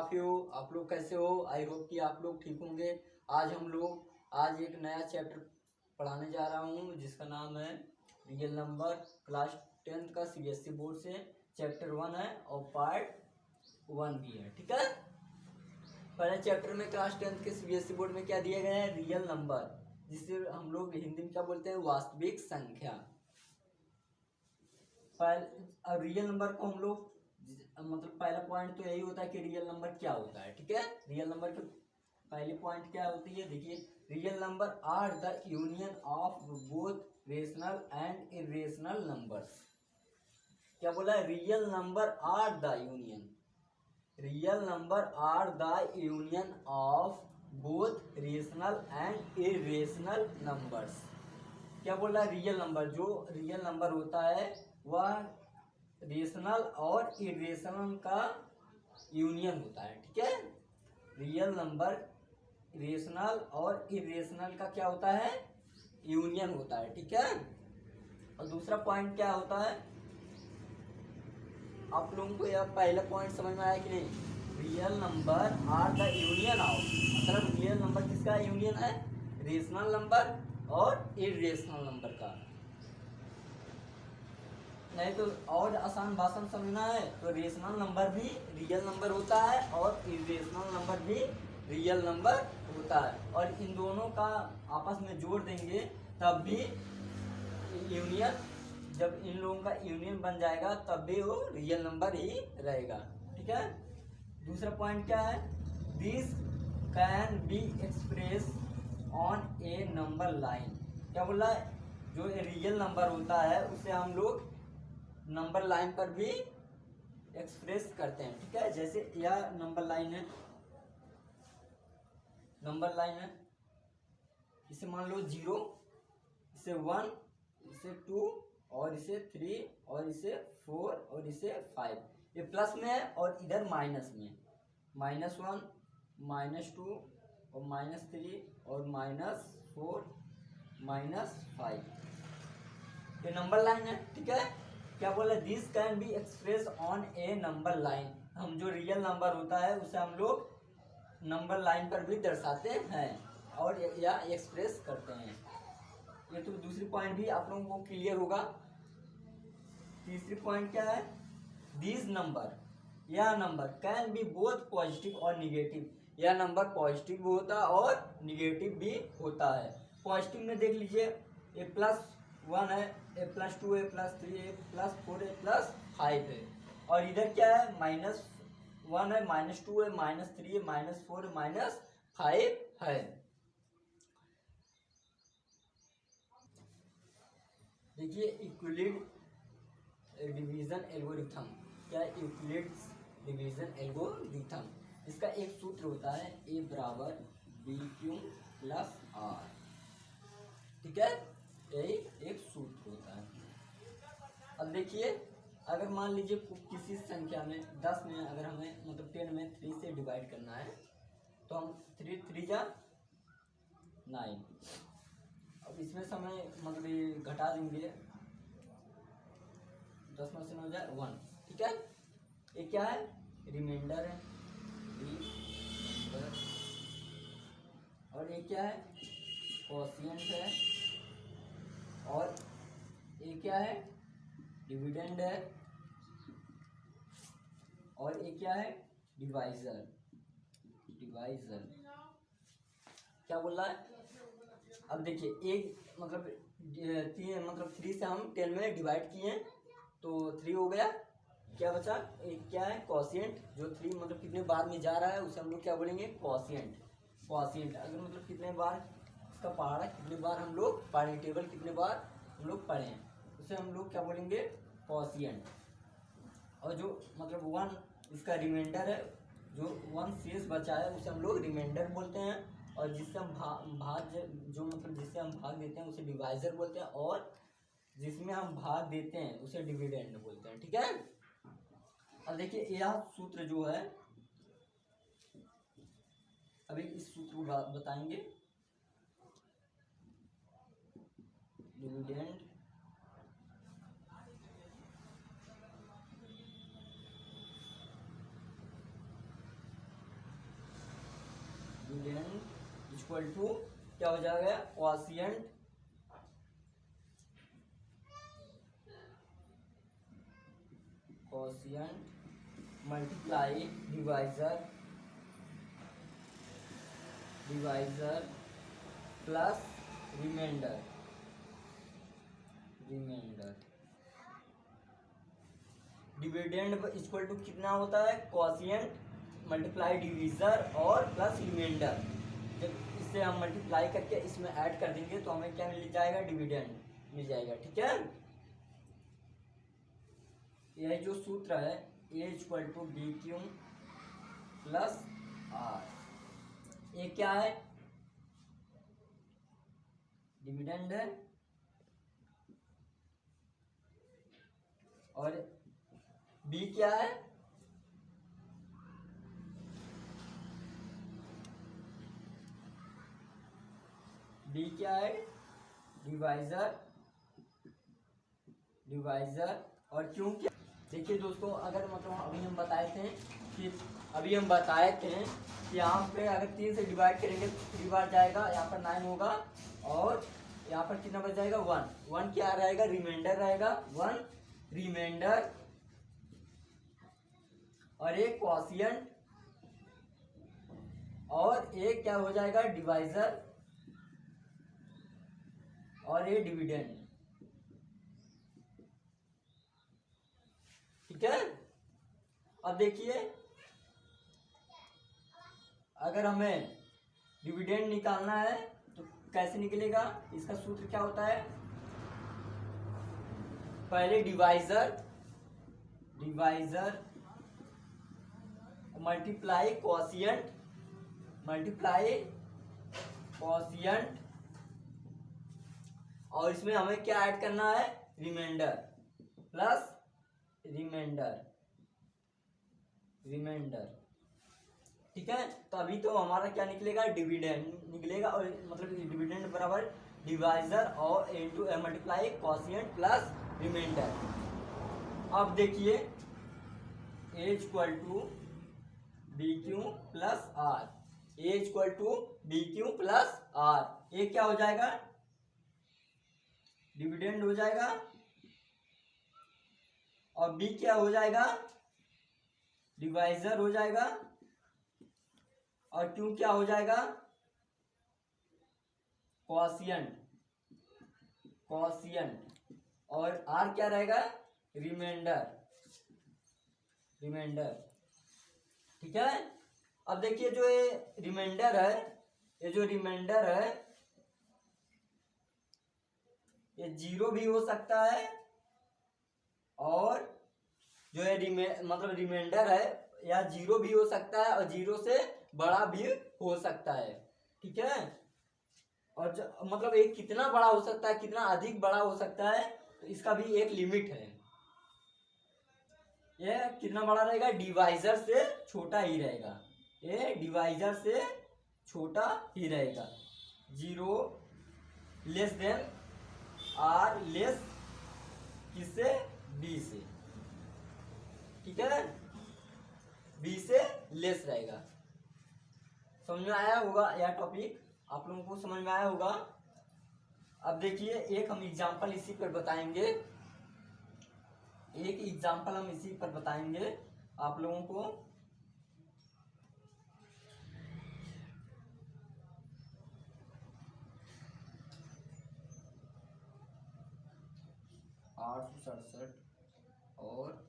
आप ही हो, आप लोग कैसे हो? आई होप कि आप लोग ठीक होंगे। आज एक नया चैप्टर पढ़ाने जा रहा हूँ जिसका नाम है रियल नंबर। क्लास 10th का सीबीएसई बोर्ड से चैप्टर 1 है और पार्ट 1 भी है। ठीक है, पहले चैप्टर में क्लास 10th के सीबीएसई बोर्ड में क्या दिया गया है? रियल नंबर, जिसे हम लोग हिंदी में क्या बोलते हैं? वास्तविक संख्या। रियल नंबर को हम लोग मतलब पहला पॉइंट तो यही होता है कि रियल नंबर क्या होता है। ठीक है, रियल नंबर की पहली पॉइंट क्या होती है? देखिए, real number are the union of both rational and irrational numbers. क्या बोला है? Real number are the union, real number are the union of both rational and irrational numbers. क्या बोला? रियल नंबर, जो रियल नंबर होता है वह rational और इरेशनल का यूनियन होता है। ठीक है, रियल नंबर रेशनल और इरेशनल का क्या होता है? यूनियन होता है। ठीक है, और दूसरा पॉइंट क्या होता है? आप लोगों को यह पहला पॉइंट समझ में आया कि नहीं? Real number are the union of, मतलब रियल नंबर किसका यूनियन है? रेशनल नंबर और इरेशनल नंबर का। नहीं तो और आसान भाषा में समझना है तो रेशनल नंबर भी रियल नंबर होता है और इरेशनल नंबर भी रियल नंबर होता है, और इन दोनों का आपस में जोड़ देंगे तब भी यूनियन, जब इन लोगों का यूनियन बन जाएगा तब भी वो रियल नंबर ही रहेगा। ठीक है, दूसरा पॉइंट क्या है? This can be express on A number line. क्या बोला है? जो रियल नंबर होता है उसे हम लोग नंबर लाइन पर भी एक्सप्रेस करते हैं। ठीक है, जैसे यह नंबर लाइन है, नंबर लाइन है, इसे मान लो 0, इसे 1, इसे 2 और इसे 3 और इसे 4 और इसे 5। ये प्लस में है और इधर माइनस में, -1, -2 और -3 और -4 -5, ये नंबर लाइन है। ठीक है, क्या बोला? This can be express on A number line. हम जो रियल नंबर होता है उसे हम लोग नंबर लाइन पर भी दर्शाते हैं और या एक्सप्रेस करते हैं। ये तो दूसरी पॉइंट भी आप लोगों को क्लियर होगा। तीसरी पॉइंट क्या है? दिस नंबर, यह number can be both positive और निगेटिव। यह नंबर पॉजिटिव भी होता है और निगेटिव भी होता है। पॉजिटिव में देख लीजिए, ये +1 है, ए +2 है, +3 है, +4 है, +5 है, और इधर क्या है? -1 है, -2 है, -3 है, -4 है, -5 है। देखिए, यूक्लिड डिवीजन एल्गोरिथम, क्या? यूक्लिड्स डिवीजन एल्गोरिथम, इसका एक सूत्र होता है A = BQ + R। ठीक है, यही एक सूत्र होता है। अब देखिए, अगर मान लीजिए किसी संख्या में 10 में अगर हमें मतलब 10 में 3 से डिवाइड करना है तो हम 3 3 जा 9। अब इसमें से हमें मतलब ये घटा देंगे, 10 में से 9 जाए 1। ठीक है, ये क्या है? रिमाइंडर है, रिमाइंडर। और ये क्या है? कोशिएंट है। और ये क्या है? डिविडेंड है। और ये क्या है? Divisor, divisor. क्या बोल रहा है? अब देखिए, एक मतलब 3 से हम 10 में डिवाइड किए तो 3 हो गया। क्या बचा? एक क्या है? कोशिएंट, जो 3 मतलब कितने बार में जा रहा है उसे हम लोग क्या बोलेंगे? कोशिएंट। कोशिएंट अगर मतलब कितने बार इसका पहाड़ा, कितने बार हम लोग पढ़े, टेबल कितने बार हम लोग पढ़े हैं, उसे हम लोग क्या बोलेंगे? कोशिएंट। और जो मतलब 1 इसका रिमाइंडर है, जो 1 शेष बचा है उसे हम लोग रिमाइंडर बोलते हैं। और जिससे हम भाग जो मतलब जिससे हम भाग देते हैं उसे डिवाइजर बोलते हैं, और जिसमें हम भाग देते हैं उसे डिविडेंड बोलते हैं। ठीक है, अब देखिए यह सूत्र जो है, अभी इस सूत्र को बताएंगे। डिविडेंड डिविडेंड इक्वल टू क्या हो जाएगा, quotient multiply divisor plus remainder. Dividend equal to कितना होता है, क्वोशिएंट मल्टीप्लाई डिवीजर और प्लस रिमाइंडर। जब इसे हम मल्टीप्लाई करके इसमें ऐड कर देंगे तो हमें क्या मिल जाएगा, डिविडेंड मिल जाएगा। ठीक है, यह जो सूत्र है A equal to B Q plus R, ये क्या है, डिविडेंड है, और बी क्या है, बी क्या है, डिवाइजर और क्यों क्या। देखिए दोस्तों, अगर मतलब अभी हम बताए थे कि यहाँ पे अगर 3 से डिवाइड करेंगे तो 3 बार जाएगा, यहाँ पर 9 होगा, और यहाँ पर कितना बच जाएगा, 1 क्या रहेगा, रिमाइंडर रहेगा, 1 रिमाइंडर, और एक क्वोशिएंट, और एक क्या हो जाएगा, डिवाइजर, और ये डिविडेंड। ठीक है, अब देखिए अगर हमें डिविडेंड निकालना है तो कैसे निकलेगा, इसका सूत्र क्या होता है, पहले डिवाइजर मल्टीप्लाई क्वोशिएंट और इसमें हमें क्या ऐड करना है, रिमाइंडर प्लस रिमाइंडर। ठीक है, तो अभी तो हमारा क्या निकलेगा, डिविडेंड निकलेगा, और मतलब डिविडेंड बराबर डिवाइजर और into multiply quotient plus remainder. अब देखिए A equal to B Q plus R, ये क्या हो जाएगा, डिविडेंड हो जाएगा, और बी क्या हो जाएगा, डिवाइजर हो जाएगा, और क्यू क्या हो जाएगा, क्वोशिएंट, और आर क्या रहेगा, रिमाइंडर। ठीक है, अब देखिए जो ये रिमाइंडर है, ये 0 भी हो सकता है, और जो है मतलब रिमाइंडर है या 0 भी हो सकता है, और 0 से बड़ा भी हो सकता है। ठीक है, और मतलब ये कितना बड़ा हो सकता है, कितना अधिक बड़ा हो सकता है, तो इसका भी एक लिमिट है। ये कितना बड़ा रहेगा, डिवाइजर से छोटा ही रहेगा, ये डिवाइजर से छोटा ही रहेगा, 0 लेस देन आर लेस किससे, बी से। ठीक है, बी से लेस रहेगा। समझ में आया होगा, यह टॉपिक आप लोगों को समझ में आया होगा। अब देखिए एक हम एग्जांपल इसी पर बताएंगे, आप लोगों को। 867 और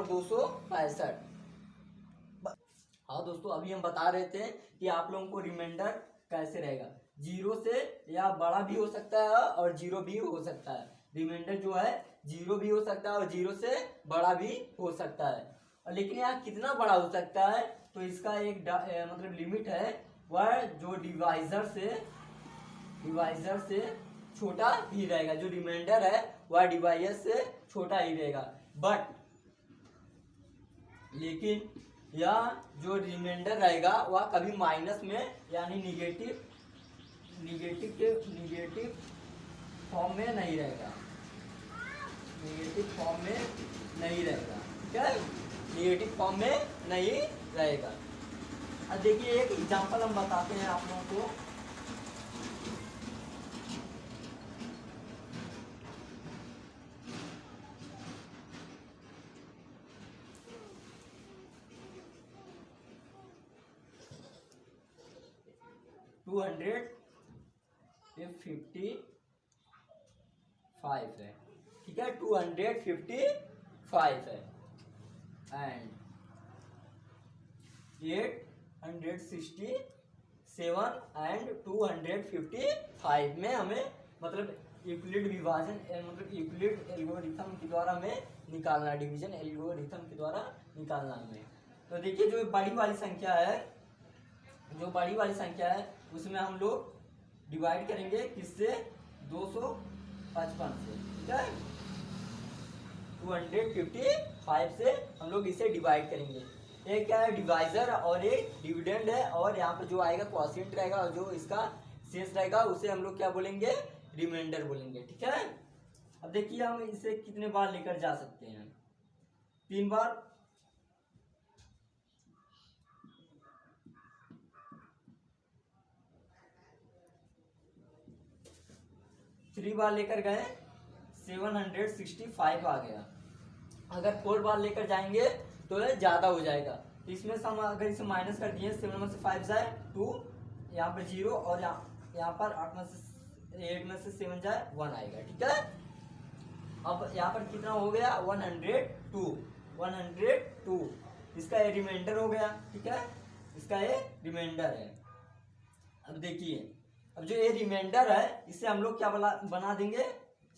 265। हाँ दोस्तों, अभी हम बता रहे थे कि आप लोगों को रिमाइंडर कैसे रहेगा, 0 से या बड़ा भी हो सकता है और 0 भी हो सकता है। रिमाइंडर जो है 0 भी हो सकता है और 0 से बड़ा भी हो सकता है, लेकिन यहाँ कितना बड़ा हो सकता है, तो इसका एक मतलब लिमिट है, वह जो डिवाइजर से छोटा ही रहेगा। जो रिमाइंडर है वह डिवाइजर से छोटा ही रहेगा, बट लेकिन यह जो रिमाइंडर रहेगा वह कभी माइनस में यानी निगेटिव फॉर्म में नहीं रहेगा, नेगेटिव फॉर्म में नहीं रहेगा, ठीक है, नेगेटिव फॉर्म में नहीं रहेगा। अब देखिए एक एग्जांपल हम बताते हैं आप लोगों को। टू 255 है, ठीक है, 255 है एंड 867 एंड 255 में हमें मतलब यूक्लिड विभाजन मतलब यूक्लिड एल्गोरिथम के द्वारा हमें निकालना है, डिवीजन एल्गोरिथम के द्वारा निकालना हमें। तो देखिए जो बड़ी वाली संख्या है, जो बड़ी वाली संख्या है उसमें हम लोग डिवाइड करेंगे किससे, 255 से, ठीक है, 255 से हम लोग इसे डिवाइड करेंगे। एक क्या है, डिवाइजर और एक डिविडेंड है, और यहाँ पर जो आएगा क्वोशिएंट रहेगा और जो इसका शेष रहेगा उसे हम लोग क्या बोलेंगे, रिमाइंडर बोलेंगे, ठीक है। अब देखिए हम इसे कितने बार लेकर जा सकते हैं, 3 बार, 3 बार लेकर गए 765 आ गया। अगर 4 बार लेकर जाएंगे तो ये ज़्यादा हो जाएगा। तो इसमें से हम अगर इसे माइनस कर दिए, 7 में से 5 जाए 2, यहाँ पर 0 और यहाँ पर 8 में से 7 जाए 1 आएगा, ठीक है। अब यहाँ पर कितना हो गया, 102, इसका ये रिमाइंडर हो गया, ठीक है, इसका ये रिमाइंडर है। अब देखिए अब जो ये रिमाइंडर है इसे हम लोग क्या बना देंगे,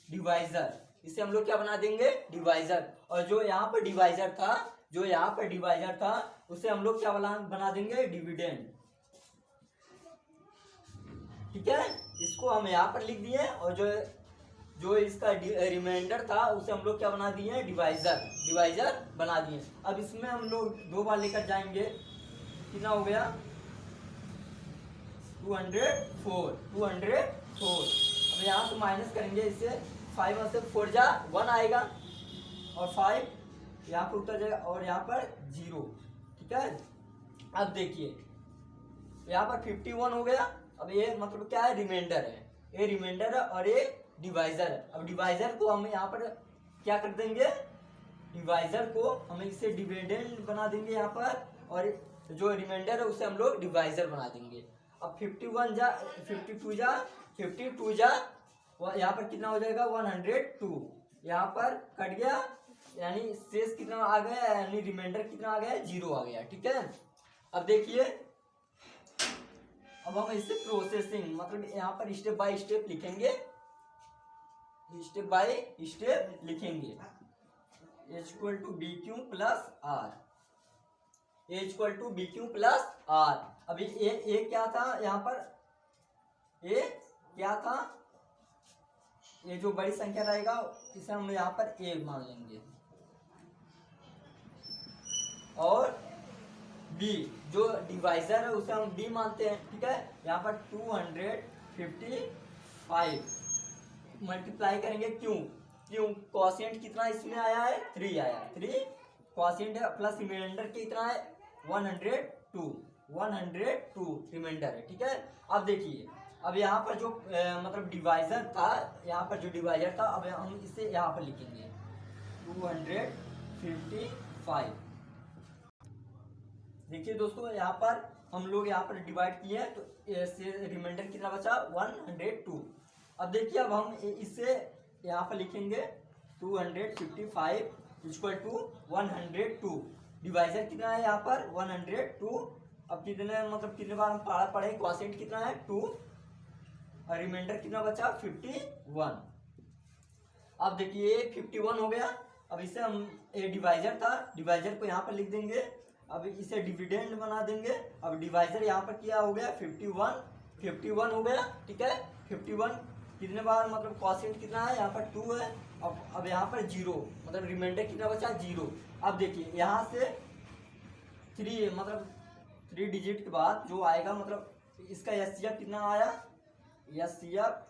डिवाइजर, इसे हम लोग क्या बना देंगे, डिवाइजर। और जो यहाँ पर डिवाइजर था, जो यहाँ पर डिवाइजर था उसे हम लोग क्या बना देंगे, डिविडेंड, ठीक है। इसको हम यहाँ पर लिख दिए और जो इसका रिमाइंडर था उसे हम लोग क्या बना दिए, डिवाइजर बना दिए। अब इसमें हम लोग 2 बार लेकर जाएंगे, कितना हो गया, 204। अब यहाँ से माइनस करेंगे इसे, 5 में से 4 जा 1 आएगा और 5 यहाँ पर उतर जाएगा और यहाँ पर 0, ठीक है। अब देखिए यहाँ पर 51 हो गया। अब ये मतलब क्या है, रिमाइंडर है, ये रिमाइंडर है और ये डिवाइजर है। अब डिवाइजर को हम यहाँ पर क्या कर देंगे, डिवाइजर को हम इसे डिविडेंड बना देंगे यहाँ पर, और जो रिमाइंडर है उसे हम लोग डिवाइजर बना देंगे। अब 52 जा यहाँ पर कितना हो जाएगा, 102, यहाँ पर कट गया, यानी शेष कितना आ गया, यानी रिमाइंडर कितना आ गया, 0 आ गया, ठीक है। अब देखिए अब हम इसे प्रोसेसिंग मतलब यहाँ पर स्टेप बाय स्टेप लिखेंगे, H equal to B Q plus R, अभी ए क्या था यहाँ पर, ए क्या था, ये जो बड़ी संख्या रहेगा इसे हम यहाँ पर ए मान लेंगे, और बी जो डिवाइजर है उसे हम बी मानते हैं, ठीक है। यहाँ पर 255 मल्टीप्लाई करेंगे, क्यों क्वोशिएंट कितना इसमें आया है, 3 आया, 3 क्वोशिएंट है, प्लस रिमाइंडर कितना है, 102 रिमाइंडर है, ठीक है। अब देखिए अब यहाँ पर जो मतलब डिवाइजर था, यहाँ पर जो डिवाइजर था, अब हम इसे यहाँ पर लिखेंगे 255। देखिए दोस्तों यहाँ पर हम लोग यहाँ पर डिवाइड किए तो रिमाइंडर कितना बचा, 102। अब देखिए अब हम इसे यहाँ पर लिखेंगे 255 इक्वल टू 102, डिवाइजर कितना है यहाँ पर 102। अब कितने मतलब कितने बार हम पढ़े, क्वोशिएंट कितना है 2 और रिमाइंडर कितना बचा 51। अब देखिए 51 हो गया। अब इसे हम ये डिवाइजर था, डिवाइजर को यहाँ पर लिख देंगे, अब इसे डिविडेंड बना देंगे। अब डिवाइजर यहाँ पर क्या हो गया 51 हो गया, ठीक है। 51 कितने बार मतलब क्वोशिएंट कितना है यहाँ पर 2 है। अब यहाँ पर 0 मतलब रिमाइंडर कितना बचा 0। अब देखिए यहाँ से 3 मतलब 3 डिजिट के बाद जो आएगा मतलब इसका एचसीएफ कितना आया, एचसीएफ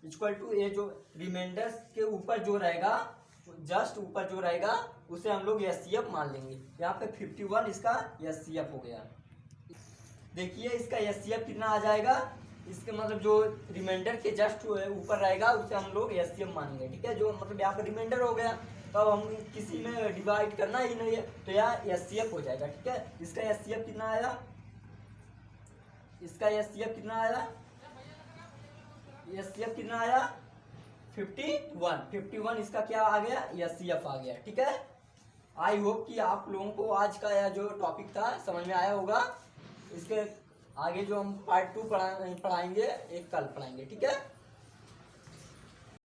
इक्वल टू ये जो रिमाइंडर के ऊपर जो रहेगा, जस्ट ऊपर जो रहेगा उसे हम लोग एचसीएफ मान लेंगे। यहाँ पे 51 इसका एचसीएफ हो गया। देखिए इसका एचसीएफ कितना आ जाएगा, इसके मतलब जो रिमाइंडर के जस्ट ऊपर रहेगा उसे हम लोग एचसीएफ मानेंगे, ठीक है। जो मतलब यहाँ पे रिमाइंडर हो गया, तो अब हम किसी में डिवाइड करना ही नहीं है, तो यहाँ एचसीएफ हो जाएगा, ठीक है। इसका एचसीएफ कितना आया, इसका एचसीएफ कितना आया, एचसीएफ कितना आया 51 इसका क्या आ गया, एचसीएफ आ गया, ठीक है। आई होप कि आप लोगों को आज का यह जो टॉपिक था समझ में आया होगा। इसके आगे जो हम पार्ट 2 पढ़ाएंगे, एक कल पढ़ाएंगे, ठीक है।